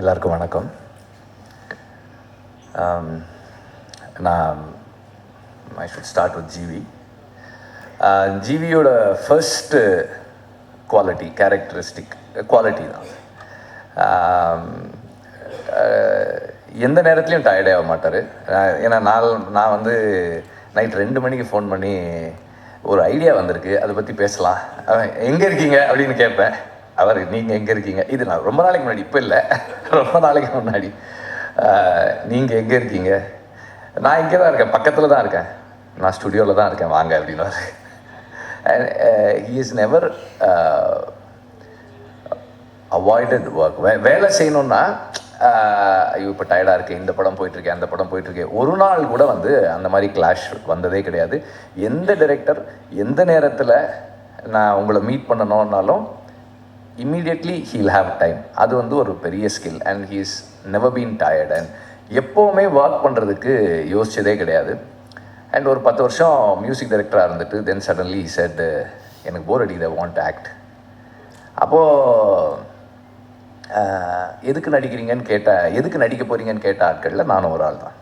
எல்லாருக்கும் வணக்கம். நான் I should start with GV. ஜிவியோட ஃபர்ஸ்ட் குவாலிட்டி கேரக்டரிஸ்டிக் குவாலிட்டி தான். எந்த நேரத்துலையும் டயர்டே ஆக மாட்டார். ஏன்னா நான் வந்து நைட் 2 மணிக்கு ஃபோன் பண்ணி ஒரு ஐடியா வந்திருக்கு, அதை பற்றி பேசலாம், எங்கே இருக்கீங்க அப்படின்னு கேட்பேன். அவர் நீங்கள் எங்கே இருக்கீங்க, இது நான் ரொம்ப நாளைக்கு முன்னாடி, இப்போ இல்லை, ரொம்ப நாளைக்கு முன்னாடி, நீங்கள் எங்கே இருக்கீங்க, நான் இங்கே தான் இருக்கேன், பக்கத்தில் தான் இருக்கேன், நான் ஸ்டுடியோவில் தான் இருக்கேன், வாங்க அப்படின்னு. He is never avoided work. வேலை செய்யணுன்னா ஐயோ இப்போ டயர்டாக இருக்கேன், இந்த படம் போயிட்டுருக்கேன், அந்த படம் போயிட்டுருக்கேன், ஒரு நாள் கூட வந்து அந்த மாதிரி கிளாஷ் வந்ததே கிடையாது. எந்த டைரக்டர் எந்த நேரத்தில் நான் உங்களை மீட் பண்ணணுன்னாலும் இம்மீடியட்லி ஹீல் ஹாவ் டைம். அது வந்து ஒரு பெரிய skill. And he is never been tired. And எப்போவுமே ஒர்க் பண்ணுறதுக்கு யோசிச்சதே கிடையாது. அண்ட் ஒரு 10 வருஷம் மியூசிக் டைரக்டராக இருந்துட்டு தென் சடன்லி செட் எனக்கு போர் அடிக்குது, ஐ வாண்ட் டு ஆக்ட். அப்போது எதுக்கு நடிக்கிறீங்கன்னு எதுக்கு நடிக்க போகிறீங்கன்னு கேட்ட ஆட்களில் நானும் ஒரு ஆள் தான்.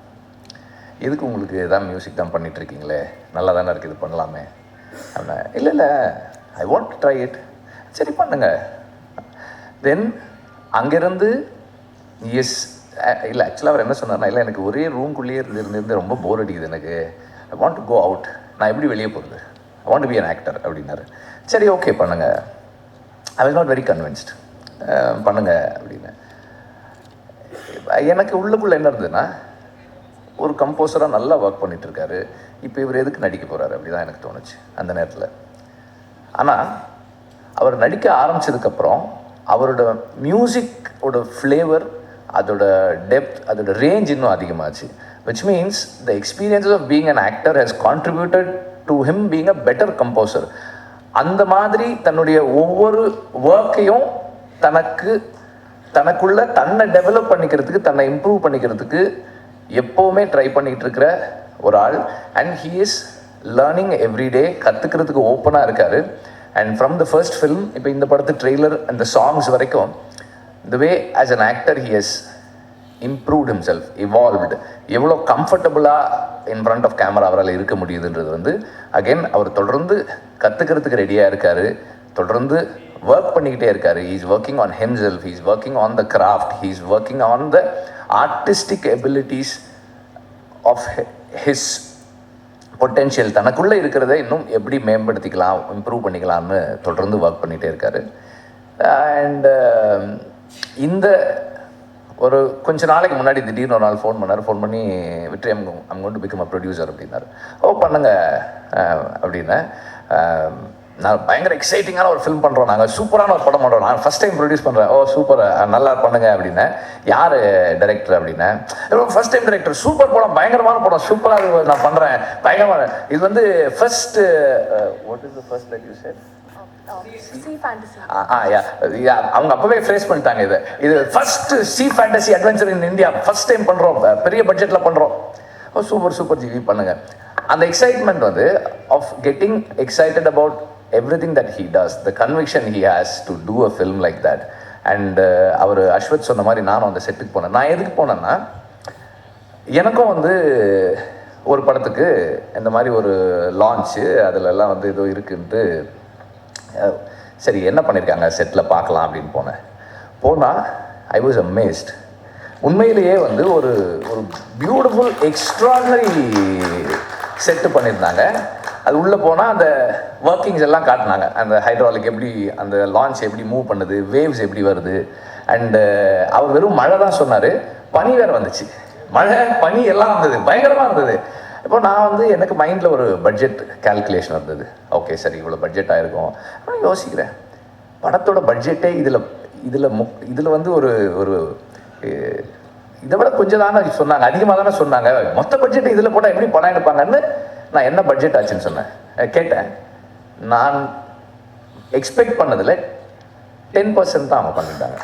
எதுக்கு உங்களுக்கு தான் மியூசிக் தான் பண்ணிகிட்ருக்கீங்களே, நல்லா தானே இருக்குது, இது பண்ணலாமே அப்படின்னா, இல்லை ஐ வாண்ட் டு ட்ரை இட். சரி பண்ணுங்க. தென் அங்கேருந்து எஸ் இல்லை, ஆக்சுவலாக அவர் என்ன சொன்னார்னா, இல்லை எனக்கு ஒரே ரூம்குள்ளேயே இருந்து ரொம்ப போர் அடிக்குது, எனக்கு I want to go out, நான் எப்படி வெளியே போகிறது, I want to be an actor அப்படின்னாரு. சரி ஓகே பண்ணுங்க. I was not very convinced. பண்ணுங்க அப்படின்னு. எனக்கு உள்ளுக்குள்ளே என்ன இருந்ததுன்னா, ஒரு கம்போசராக நல்லா ஒர்க் பண்ணிகிட்ருக்காரு, இப்போ இவர் எதுக்கு நடிக்க போகிறாரு அப்படி தான் எனக்கு தோணுச்சு அந்த நேரத்தில். ஆனால் அவர் நடிக்க ஆரம்பித்ததுக்கப்புறம் அவரோட மியூசிக்கோட ஃப்ளேவர், அதோட டெப்த், அதோட ரேஞ்ச் இன்னும் அதிகமாச்சு. Which means the experiences of being an actor has contributed to him being a better composer. அந்த மாதிரி தன்னுடைய ஒவ்வொரு ஒர்க்கையும் தனக்குள்ள தன்னை டெவலப் பண்ணிக்கிறதுக்கு, தன்னை இம்ப்ரூவ் பண்ணிக்கிறதுக்கு எப்போவுமே ட்ரை பண்ணிகிட்டு இருக்கிற ஒரு ஆள். And he is learning every day, கற்றுக்கிறதுக்கு ஓப்பனாக இருக்கார். And from the first film, இப்போ இந்த படத்து ட்ரெய்லர் அந்த சாங்ஸ் வரைக்கும், the way as an actor he has improved himself, evolved. எவ்வளோ கம்ஃபர்டபுளாக இன் ஃப்ரண்ட் ஆஃப் கேமரா அவரால் இருக்க முடியுதுன்றது வந்து அகெயின் அவர் தொடர்ந்து கற்றுக்கிறதுக்கு ரெடியாக இருக்கார், தொடர்ந்து ஒர்க் பண்ணிக்கிட்டே இருக்கார். He is working on himself, he is working on the craft, he is working on the artistic abilities of his potential. தனக்குள்ளே இருக்கிறத இன்னும் எப்படி மேம்படுத்திக்கலாம், இம்ப்ரூவ் பண்ணிக்கலாம்னு தொடர்ந்து ஒர்க் பண்ணிகிட்டே இருக்கார். அண்ட் இந்த ஒரு கொஞ்ச நாளைக்கு முன்னாடி திடீர்னு ஒரு நாள் ஃபோன் பண்ணி, Vetri I'm going to become a producer அப்படின்னாரு. ஓ பண்ணுங்க அப்படின்னு. நான் பயங்கர எக்ஸைட்டிங்கான ஒரு ஃபில்ம் பண்ணுறோம், நாங்கள் சூப்பரான ஒரு படம் பண்ணுறோம், நான் ஃபஸ்ட் டைம் ப்ரொடியூஸ் பண்ணுறேன். ஓ சூப்பர், நல்லா பண்ணுங்க அப்படின்னு. யார் டைரக்டர் அப்படின்னா, ஃபஸ்ட் டைம் டைரக்டர், சூப்பர் படம், பயங்கரமான படம், சூப்பராக நான் பண்ணுறேன், பயங்கரமான. இது வந்து first what is the first like you said? அவங்க அப்பவே ஃப்ரேஸ் பண்ணிட்டாங்க. இது first C fantasy adventure in India, first time பண்ணுறோம், பெரிய பட்ஜெட்டில் பண்ணுறோம். ஓ சூப்பர் ஜிவி பண்ணுங்க. அந்த எக்ஸைட்மெண்ட் வந்து of getting excited about everything that he does, the conviction he has to do a film like that. And அவர் அஸ்வத் சொன்ன மாதிரி நானும் அந்த செட்டுக்கு போனேன். நான் எதுக்கு போனேன்னா, எனக்கும் வந்து ஒரு படத்துக்கு இந்த மாதிரி ஒரு லான்ச்சு, அதிலெல்லாம் வந்து ஏதோ இருக்குன்ட்டு, சரி என்ன பண்ணியிருக்காங்க செட்டில் பார்க்கலாம் அப்படின்னு போனால் ஐ வாஸ் அமேஸ்ட். உண்மையிலேயே வந்து ஒரு ஒரு பியூட்டிஃபுல் எக்ஸ்ட்ராடனரி செட்டு பண்ணியிருந்தாங்க. அது உள்ளே போனால் அந்த ஒர்க்கிங்ஸ் எல்லாம் காட்டினாங்க, அந்த ஹைட்ராலிக் எப்படி, அந்த லான்ச் எப்படி மூவ் பண்ணுது, வேவ்ஸ் எப்படி வருது. அண்டு அவர் வெறும் மழை தான் சொன்னார், பனி வேறு வந்துச்சு, மழை பனி எல்லாம் வந்தது, பயங்கரமாக இருந்தது. இப்போ நான் வந்து எனக்கு மைண்டில் ஒரு பட்ஜெட் கால்குலேஷன் இருந்தது. ஓகே சரி இவ்வளோ பட்ஜெட் ஆகிருக்கும் ஆனால் யோசிக்கிறேன், படத்தோட பட்ஜெட்டே இதில் வந்து ஒரு ஒரு இதை விட கொஞ்சம் தானே சொன்னாங்க, அதிகமாக தானே சொன்னாங்க, மொத்த பட்ஜெட் இதில் போட்டால் எப்படி பணம் எடுப்பாங்கன்னு நான் என்ன பட்ஜெட் ஆச்சுன்னு சொன்னேன், கேட்டேன். நான் எக்ஸ்பெக்ட் பண்ணதில் 10% தான் அவங்க பண்ணிட்டாங்க.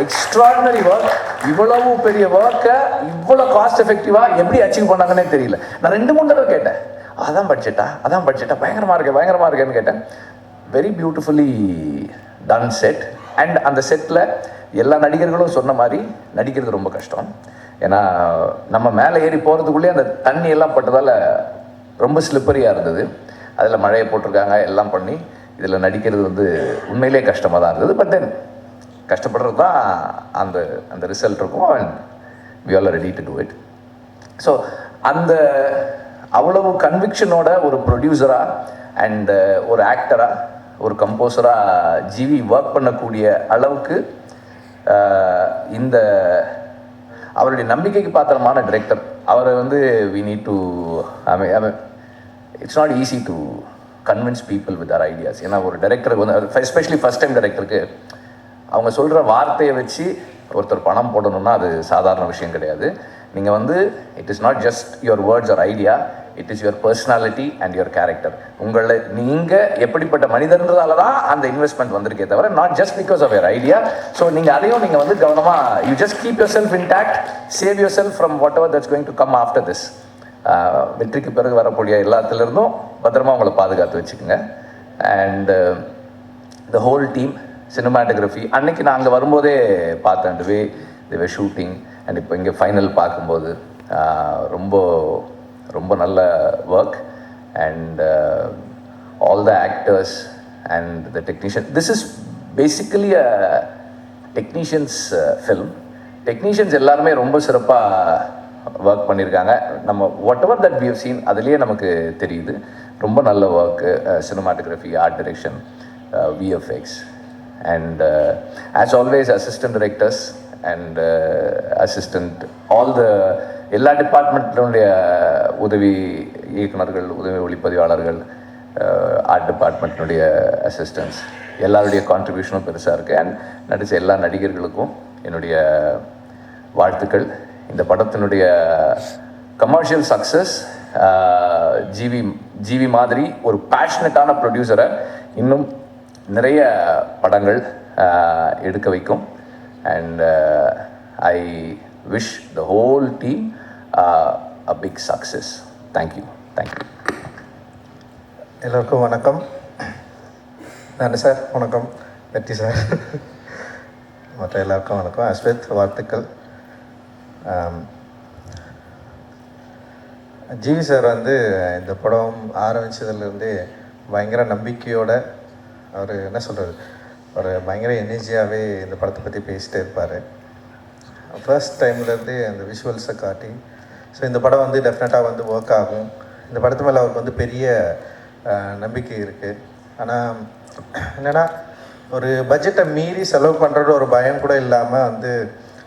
எக்ஸ்ட்ராடினரி ஒர்க், இவ்வளவு பெரிய ஒர்க்கை இவ்வளோ காஸ்ட் எஃபெக்டிவாக எப்படி அச்சீவ் பண்ணாங்கன்னே தெரியல. நான் 2-3 தடவை கேட்டேன், அதான் பட்ஜெட்டா பயங்கரமாக இருக்கேன்னு கேட்டேன். Very beautifully done set. And அந்த செட்டில் எல்லா நடிகர்களும் சொன்ன மாதிரி நடிக்கிறது ரொம்ப கஷ்டம். ஏன்னா நம்ம மேலே ஏறி போகிறதுக்குள்ளேயே அந்த தண்ணி எல்லாம் பட்டதால் ரொம்ப ஸ்லிப்பரியாக இருந்தது. அதில் மழையை போட்டிருக்காங்க, எல்லாம் பண்ணி இதில் நடிக்கிறது வந்து உண்மையிலே கஷ்டமாக தான் இருந்தது. பட் தென் கஷ்டப்படுறது தான் அந்த அந்த ரிசல்ட் இருக்கும். And we all ready to do it. So அந்த அவ்வளவு கன்விக்ஷனோட ஒரு ப்ரொடியூசராக அண்ட் ஒரு ஆக்டராக ஒரு கம்போசராக ஜிவி ஒர்க் பண்ணக்கூடிய அளவுக்கு இந்த அவருடைய நம்பிக்கைக்கு பாத்திரமான டைரக்டர். அவரை வந்து we need to it's not easy to convince people with our ideas. ஏன்னா ஒரு டைரக்டருக்கு வந்து எஸ்பெஷலி ஃபஸ்ட் டைம் டைரக்டருக்கு அவங்க சொல்கிற வார்த்தையை வச்சு ஒருத்தர் பணம் போடணும்னா அது சாதாரண விஷயம் கிடையாது. நீங்கள் வந்து it is not just your words or idea, it is your personality and your character. உங்களை நீங்கள் எப்படிப்பட்ட மனிதன்றதால தான் அந்த இன்வெஸ்ட்மெண்ட் வந்திருக்கே தவிர not just because of your idea. So நீங்கள் அதையும் நீங்கள் வந்து கவனமாக you just keep yourself intact, save yourself from whatever that's going to come after this. வெற்றிக்கு பிறகு வரக்கூடிய எல்லாத்துலேருந்தும் பத்திரமா உங்களை பாதுகாத்து வச்சுக்கோங்க. And the whole team, cinematography அன்னைக்கு நான் அங்கே வரும்போதே பார்த்தேன் வே தி வே ஷூட்டிங். அண்ட் இப்போ இங்கே ஃபைனல் பார்க்கும்போது ரொம்ப ரொம்ப நல்ல work. And all the actors and the technician, this is basically a technicians film. Technicians எல்லாருமே ரொம்ப சிறப்பாக ஒர்க் பண்ணியிருக்காங்க. நம்ம whatever that we have seen அதுலேயே நமக்கு தெரியுது. ரொம்ப நல்ல work, cinematography, art direction, VFX and as always assistant directors and assistant all the எல்லா டிபார்ட்மெண்ட்லுடைய உதவி இயக்குநர்கள், உதவி ஒளிப்பதிவாளர்கள், ஆர்ட் டிபார்ட்மெண்ட்னுடைய அசிஸ்டன்ட்ஸ் எல்லாருடைய கான்ட்ரிபியூஷனும் பெருசாக இருக்குது. அண்ட் நடித்த எல்லா நடிகர்களுக்கும் என்னுடைய வாழ்த்துக்கள். இந்த படத்தினுடைய கமர்ஷியல் சக்ஸஸ் ஜிவி மாதிரி ஒரு பேஷனட்டான ப்ரொடியூசரை இன்னும் நிறைய படங்கள் எடுக்க வைக்கும். And I wish the whole team a big success. Thank you. எல்லோருக்கும் வணக்கம். நான் சார் வணக்கம், வெற்றி சார், மற்ற எல்லாருக்கும் வணக்கம். அஸ்வத் வாழ்த்துக்கள். ஜிவி சார் வந்து இந்த படம் ஆரம்பித்ததுலேருந்தே பயங்கர நம்பிக்கையோட அவர் என்ன சொல்கிறது, ஒரு பயங்கர எனர்ஜியாகவே இந்த படத்தை பற்றி பேசிகிட்டே இருப்பார். ஃபர்ஸ்ட் டைம்லேருந்து அந்த விஷுவல்ஸை காட்டி, ஸோ இந்த படம் வந்து டெஃபினட்டாக வந்து ஒர்க் ஆகும். இந்த படத்து மேலே அவருக்கு வந்து பெரிய நம்பிக்கை இருக்குது. ஆனால் என்னென்னா ஒரு பட்ஜெட்டை மீறி செலவு பண்ணுறது ஒரு பயம் கூட இல்லாமல் வந்து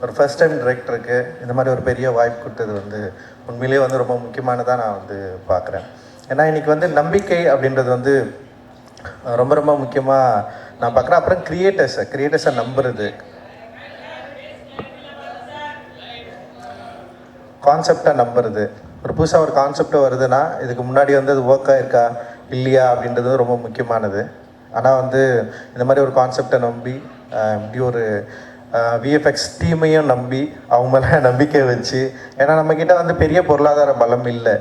ஒரு ஃபர்ஸ்ட் டைம் டைரக்டருக்கு இந்த மாதிரி ஒரு பெரிய வாய்ப்பு கொடுத்தது வந்து உண்மையிலேயே வந்து ரொம்ப முக்கியமானதாக நான் வந்து பார்க்குறேன். ஏன்னா இன்றைக்கி வந்து நம்பிக்கை அப்படின்றது வந்து ரொம்ப ரொம்ப முக்கியமாக நான் பார்க்குறேன். அப்புறம் கிரியேட்டர்ஸை நம்புறது, கான்செப்டை நம்புறது. ஒரு புதுசாக ஒரு கான்செப்ட் வருதுன்னா இதுக்கு முன்னாடி வந்து அது ஒர்க் ஆகிருக்கா இல்லையா அப்படின்றது ரொம்ப முக்கியமானது. ஆனால் வந்து இந்த மாதிரி ஒரு கான்செப்டை நம்பி இப்படி ஒரு விஎஃப்எக்ஸ் டீமையும் நம்பி அவங்க மேலே நம்பிக்கை வச்சு, ஏன்னா நம்மக்கிட்ட வந்து பெரிய பொருளாதார பலம் இல்லை.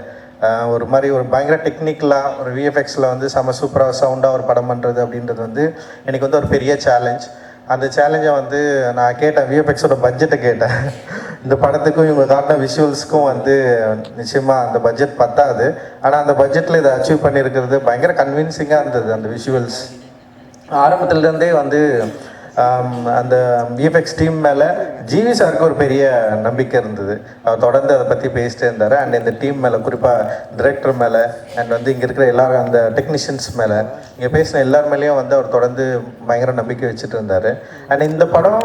ஒரு மாதிரி ஒரு பயங்கர டெக்னிக்கலாக ஒரு விஎஃப்எக்ஸில் வந்து செம சூப்பராக சவுண்டாக ஒரு படம் பண்ணுறது அப்படின்றது வந்து எனக்கு வந்து ஒரு பெரிய சேலஞ்ச். அந்த சேலஞ்சை வந்து நான் கேட்டேன், விஎஃப்எக்ஸோட பட்ஜெட்டை கேட்டேன். இந்த படத்துக்கும் இவங்க காட்டின விஷுவல்ஸுக்கும் வந்து நிச்சயமாக அந்த பட்ஜெட் பத்தாது. ஆனால் அந்த பட்ஜெட்டில் இதை அச்சீவ் பண்ணியிருக்கிறது பயங்கர கன்வின்சிங்காக இருந்தது. அந்த விஷுவல்ஸ் ஆரம்பத்துலேருந்தே வந்து அந்த விஎஃப்எக்ஸ் டீம் மேலே ஜிவி சாருக்கு ஒரு பெரிய நம்பிக்கை இருந்தது. அவர் தொடர்ந்து அதை பற்றி பேசிட்டே இருந்தார். அண்ட் இந்த டீம் மேலே, குறிப்பாக டிரெக்டர் மேலே, அண்ட் வந்து இங்கே இருக்கிற எல்லாரும் அந்த டெக்னீஷியன்ஸ் மேலே, இங்கே பேசின எல்லார் மேலேயும் வந்து அவர் தொடர்ந்து பயங்கர நம்பிக்கை வச்சுட்டு இருந்தார். அண்ட் இந்த படம்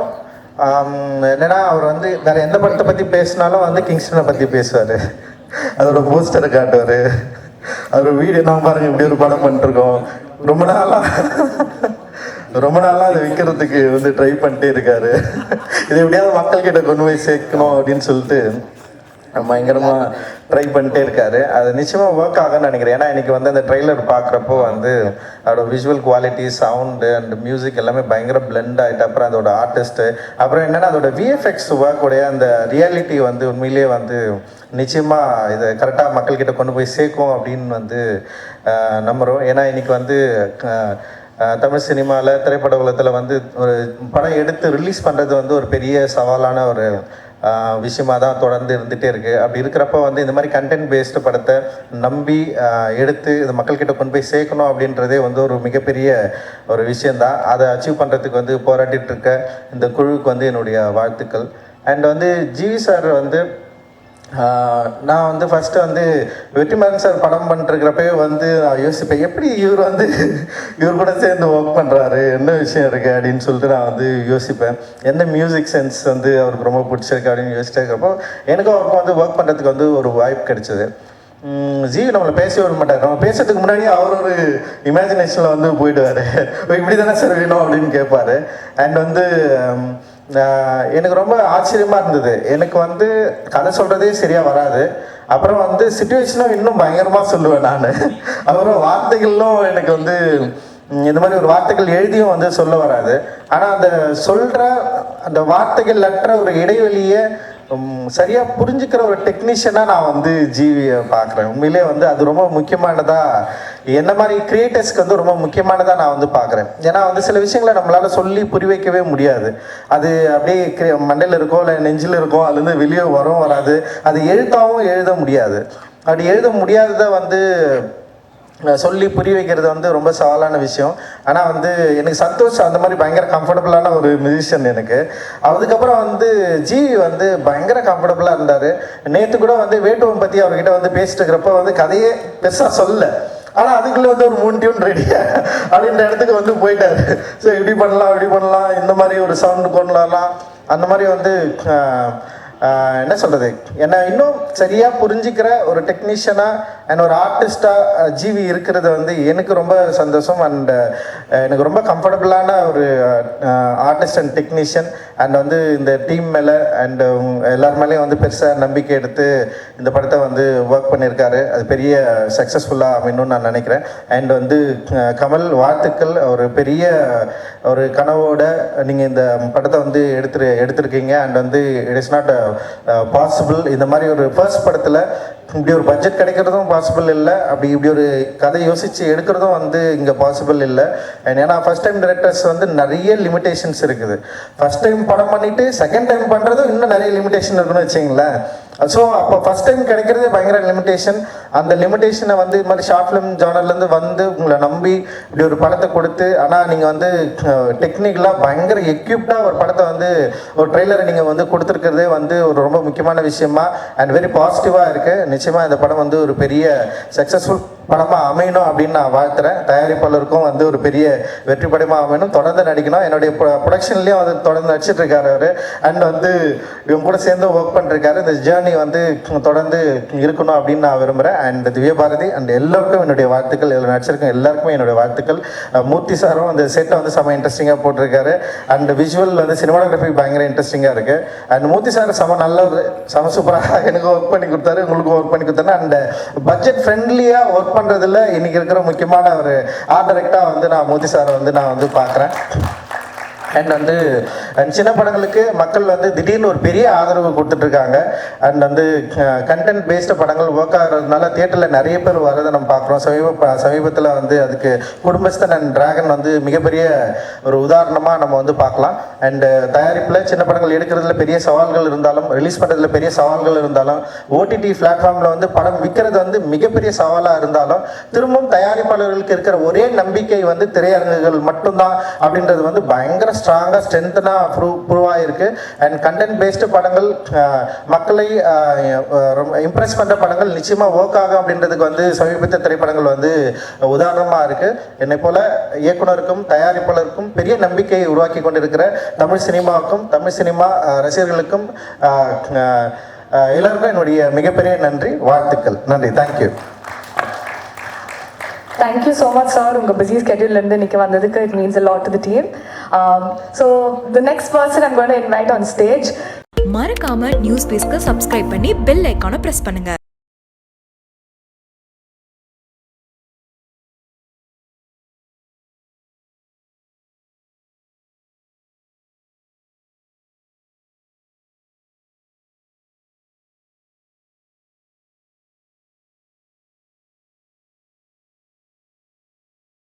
என்னென்னா அவர் வந்து வேறு எந்த படத்தை பற்றி பேசினாலும் வந்து கிங்ஸ்டனை பற்றி பேசுவார். அதோட போஸ்டரை காட்டுவார். அவர் வீடியோ நான் பாருங்கள் இப்படி ஒரு படம் பண்ணிட்டுருக்கோம், ரொம்ப நாளாக அதை விற்கிறதுக்கு வந்து ட்ரை பண்ணிட்டே இருக்காரு. இது எப்படியாவது மக்கள்கிட்ட கொண்டு போய் சேர்க்கணும் அப்படின்னு சொல்லிட்டு பயங்கரமாக ட்ரை பண்ணிட்டே இருக்காரு. அது நிச்சயமாக ஒர்க் ஆகும்னு நினைக்கிறேன். ஏன்னா இன்றைக்கி வந்து அந்த ட்ரெய்லர் பார்க்குறப்போ வந்து அதோட visual quality, sound and music எல்லாமே பயங்கர பிளெண்ட் ஆகிட்டு, அப்புறம் அதோட ஆர்டிஸ்ட்டு, அப்புறம் என்னென்னா அதோட விஎஃப்எக்ஸ் ஒர்க்குடைய அந்த ரியாலிட்டி வந்து உண்மையிலேயே வந்து நிச்சயமாக இதை கரெக்டாக மக்கள்கிட்ட கொண்டு போய் சேர்க்கும் அப்படின்னு வந்து நம்புகிறோம். ஏன்னா இன்றைக்கி வந்து தமிழ் சினிமாவில் திரைப்பட உலகத்தில் வந்து ஒரு படம் எடுத்து ரிலீஸ் பண்ணுறது வந்து ஒரு பெரிய சவாலான ஒரு விஷயமாக தான் தொடர்ந்து இருந்துகிட்டே இருக்குது. அப்படி இருக்கிறப்ப வந்து இந்த மாதிரி கண்டென்ட் பேஸ்டு படத்தை நம்பி எடுத்து இது மக்கள்கிட்ட கொண்டு போய் சேர்க்கணும் அப்படின்றதே வந்து ஒரு மிகப்பெரிய ஒரு விஷயந்தான். அதை அச்சீவ் பண்ணுறதுக்கு வந்து போராடிட்டு இருக்க இந்த குழுவுக்கு வந்து என்னுடைய வாழ்த்துக்கள். அண்ட் வந்து ஜிவி சார் வந்து நான் வந்து ஃபஸ்ட்டு வந்து வெற்றிமாறன் சார் படம் பண்ணிருக்கிறப்பே வந்து நான் யோசிப்பேன், எப்படி இவர் கூட சேர்ந்து ஒர்க் பண்ணுறாரு, என்ன விஷயம் இருக்குது அப்படின்னு சொல்லிட்டு நான் வந்து யோசிப்பேன். எந்த மியூசிக் சென்ஸ் வந்து அவருக்கு ரொம்ப பிடிச்சிருக்கு அப்படின்னு யோசிச்சுட்டு இருக்கிறப்போ எனக்கும் அவருக்கும் வந்து ஒர்க் பண்ணுறதுக்கு வந்து ஒரு வாய்ப்பு கிடைச்சிது. ஜிவி நம்மளை பேச விட மாட்டார். நம்ம பேசுறதுக்கு முன்னாடியே அவர் ஒரு இமேஜினேஷனில் வந்து போயிடுவார். இப்படி தானே சார் வேணும் அப்படின்னு கேட்பார். அண்ட் வந்து எனக்கு ரொம்ப ஆச்சரியமாக இருந்தது. எனக்கு வந்து கதை சொல்கிறதே சரியாக வராது. அப்புறம் வந்து சுச்சுவேஷனும் இன்னும் பயங்கரமாக சொல்லுவேன் நான். அப்புறம் வார்த்தைகளும் எனக்கு வந்து இந்த மாதிரி ஒரு வார்த்தைகள் எழுதியும் வந்து சொல்ல வராது. ஆனால் அந்த சொல்கிற அந்த வார்த்தைகள் அற்ற ஒரு இடைவெளியை சரியாக புரிஞ்சுக்கிற ஒரு டெக்னீஷியனாக நான் வந்து ஜிவியை பார்க்குறேன். உண்மையிலே வந்து அது ரொம்ப முக்கியமானதாக என்ன மாதிரி கிரியேட்டர்ஸ்க்கு வந்து ரொம்ப முக்கியமானதாக நான் வந்து பார்க்குறேன். ஏன்னா வந்து சில விஷயங்களை நம்மளால் சொல்லி புரி வைக்கவே முடியாது. அது அப்படியே மண்டையில் இருக்கோ இல்லை நெஞ்சில் இருக்கோ, அதுலேருந்து வெளியே வராது. அது எழுத்தாகவும் எழுத முடியாது. அப்படி எழுத முடியாததை வந்து சொல்லி புரிய வைக்கிறது வந்து ரொம்ப சவாலான விஷயம். ஆனால் வந்து எனக்கு சந்தோஷ் அந்த மாதிரி பயங்கர கம்ஃபர்டபுளான ஒரு மியூசிஷியன் எனக்கு. அதுக்கப்புறம் வந்து ஜிவி வந்து பயங்கர கம்ஃபர்டபுளாக இருந்தார். நேற்று கூட வந்து வேட்டுவம் பற்றி அவர்கிட்ட வந்து பேசிட்டு இருக்கிறப்ப வந்து கதையே பெருசாக சொல்லலை. ஆனால் அதுக்குள்ளே வந்து ஒரு 3 டியூன் ரெடியா அப்படின்ற இடத்துக்கு வந்து போயிட்டார். ஸோ இப்படி பண்ணலாம், இந்த மாதிரி ஒரு சவுண்டு கொண்டலாம், அந்த மாதிரி வந்து என்ன சொல்கிறது, என்னை இன்னும் சரியாக புரிஞ்சிக்கிற ஒரு டெக்னீஷியனாக அண்ட் ஒரு ஆர்டிஸ்டாக ஜிவி இருக்கிறது வந்து எனக்கு ரொம்ப சந்தோஷம். அண்ட் எனக்கு ரொம்ப கம்ஃபர்டபுளான ஒரு ஆர்டிஸ்ட் அண்ட் டெக்னீஷியன். அண்ட் வந்து இந்த டீம் மேலே அண்ட் எல்லார் மேலேயும் வந்து பெருசாக நம்பிக்கை எடுத்து இந்த படத்தை வந்து ஒர்க் பண்ணியிருக்காரு. அது பெரிய சக்ஸஸ்ஃபுல்லாக அமையணும்னு நான் நினைக்கிறேன். அண்ட் வந்து கமல், வாழ்த்துக்கள். ஒரு பெரிய ஒரு கனவோட நீங்கள் இந்த படத்தை வந்து எடுத்திருக்கீங்க. அண்ட் வந்து இட் இஸ் நாட் பாசிபிள். இந்த மாதிரி ஒரு ஃபர்ஸ்ட் படத்தில் இப்படி ஒரு பட்ஜெட் கிடைக்கிறதும் பாசிபிள் இல்லை. இப்படி ஒரு கதை யோசித்து எடுக்கிறதும் வந்து இங்கே பாசிபிள் இல்லை. ஏன்னா ஃபஸ்ட் டைம் டைரக்டர்ஸ் வந்து நிறைய லிமிடேஷன்ஸ் இருக்குது. ஃபஸ்ட் டைம் படம் பண்ணிவிட்டு செகண்ட் டைம் பண்ணுறதும் இன்னும் நிறைய லிமிடேஷன் இருக்குன்னு வச்சிங்களேன். ஸோ அப்போ ஃபஸ்ட் டைம் கிடைக்கிறதே பயங்கர லிமிடேஷன். அந்த லிமிடேஷனை வந்து இது மாதிரி ஷார்ட் ஃபிலிம் ஜானர்லேருந்து வந்து உங்களை நம்பி இப்படி ஒரு படத்தை கொடுத்து, ஆனால் நீங்கள் வந்து டெக்னிக்கலாக பயங்கர எக்யூப்டாக ஒரு படத்தை வந்து ஒரு ட்ரெய்லரை நீங்கள் வந்து கொடுத்துருக்கிறதே வந்து ஒரு ரொம்ப முக்கியமான விஷயமா அண்ட் வெரி பாசிட்டிவாக இருக்குது. நிச்சயமாக இந்த படம் வந்து ஒரு பெரிய சக்ஸஸ்ஃபுல் படமாக அமையணும் அப்படின்னு நான் வாழ்த்துறேன். தயாரிப்பாளருக்கும் வந்து ஒரு பெரிய வெற்றி படமாக அமையணும். தொடர்ந்து நடிக்கணும். என்னுடைய ப்ரொடக்ஷன்லேயும் வந்து தொடர்ந்து நடிச்சிட்ருக்காரு அவர். அண்ட் வந்து இவங்க கூட சேர்ந்து ஒர்க் பண்ணிருக்காரு. இந்த ஜேர்னி வந்து தொடர்ந்து இருக்கணும் அப்படின்னு நான் விரும்புகிறேன். அண்ட் திவ்யபாரதி அண்ட் எல்லாருக்கும் என்னுடைய வாழ்த்துக்கள். இதில் நடிச்சிருக்கேன் எல்லாருக்குமே என்னுடைய வாழ்த்துக்கள். மூர்த்தி சாரும் அந்த செட்டை வந்து செம்ம இன்ட்ரெஸ்டிங்காக போட்டிருக்காரு. அண்ட் விஷுவல் வந்து சினிமாட்டோகிராஃபி பயங்கர இன்ட்ரெஸ்டிங்காக இருக்குது. அண்ட் மூர்த்தி சார் செம சூப்பராக எனக்கு ஒர்க் பண்ணி கொடுத்தாரு, உங்களுக்கும் ஒர்க் பண்ணி கொடுத்தாரு. அண்ட் பட்ஜெட் ஃப்ரெண்ட்லியாக ஒர்க் பண்ணுறதுல இன்னைக்கு இருக்கிற முக்கியமான ஒரு ஆர்ட் டைரக்டராக வந்து நான் மூர்த்தி சாரை வந்து நான் வந்து பார்க்குறேன். அண்ட் வந்து சின்ன படங்களுக்கு மக்கள் வந்து திடீர்னு ஒரு பெரிய ஆதரவு கொடுத்துட்ருக்காங்க. அண்ட் வந்து கண்டென்ட் பேஸ்டு படங்கள் ஒர்க் ஆகிறதுனால தியேட்டரில் நிறைய பேர் வரதை நம்ம பார்க்குறோம். சமீபத்தில் வந்து அதுக்கு குடும்பஸ்தன் அண்ட் டிராகன் வந்து மிகப்பெரிய ஒரு உதாரணமாக நம்ம வந்து பார்க்கலாம். அண்டு தயாரிப்பில் சின்ன படங்கள் எடுக்கிறதுல பெரிய சவால்கள் இருந்தாலும், ரிலீஸ் பண்ணுறதுல பெரிய சவால்கள் இருந்தாலும், ஓடிடி பிளாட்ஃபார்மில் வந்து படம் விற்கிறது வந்து மிகப்பெரிய சவாலாக இருந்தாலும், திரும்பவும் தயாரிப்பாளர்களுக்கு இருக்கிற ஒரே நம்பிக்கை வந்து திரையரங்குகள் மட்டும்தான் அப்படின்றது வந்து பயங்கர ஸ்ட்ராங்காக ஸ்ட்ரென்த்னாக ப்ரூவ் ஆகிருக்கு. அண்ட் கண்டென்ட் பேஸ்டு படங்கள் மக்களை இம்ப்ரெஸ் பண்ணுற படங்கள் நிச்சயமாக ஒர்க் ஆகும் அப்படின்றதுக்கு வந்து சமீபத்திய திரைப்படங்கள் வந்து உதாரணமாக இருக்குது. என்னை போல் இயக்குனருக்கும் தயாரிப்பாளருக்கும் பெரிய நம்பிக்கையை உருவாக்கி கொண்டிருக்கிற தமிழ் சினிமாவுக்கும் தமிழ் சினிமா ரசிகர்களுக்கும் எல்லாருக்கும் என்னுடைய மிகப்பெரிய நன்றி, வாழ்த்துக்கள். நன்றி. Thank you. Thank you so much, sir. Unga busy schedule lende nikku vandadukku it means a lot to the team. So the next person I'm going to invite on stage. மறக்காம நியூஸ் பேஸ்க்கு சப்ஸ்கிரைப் பண்ணி bell ஐகானை press பண்ணுங்க.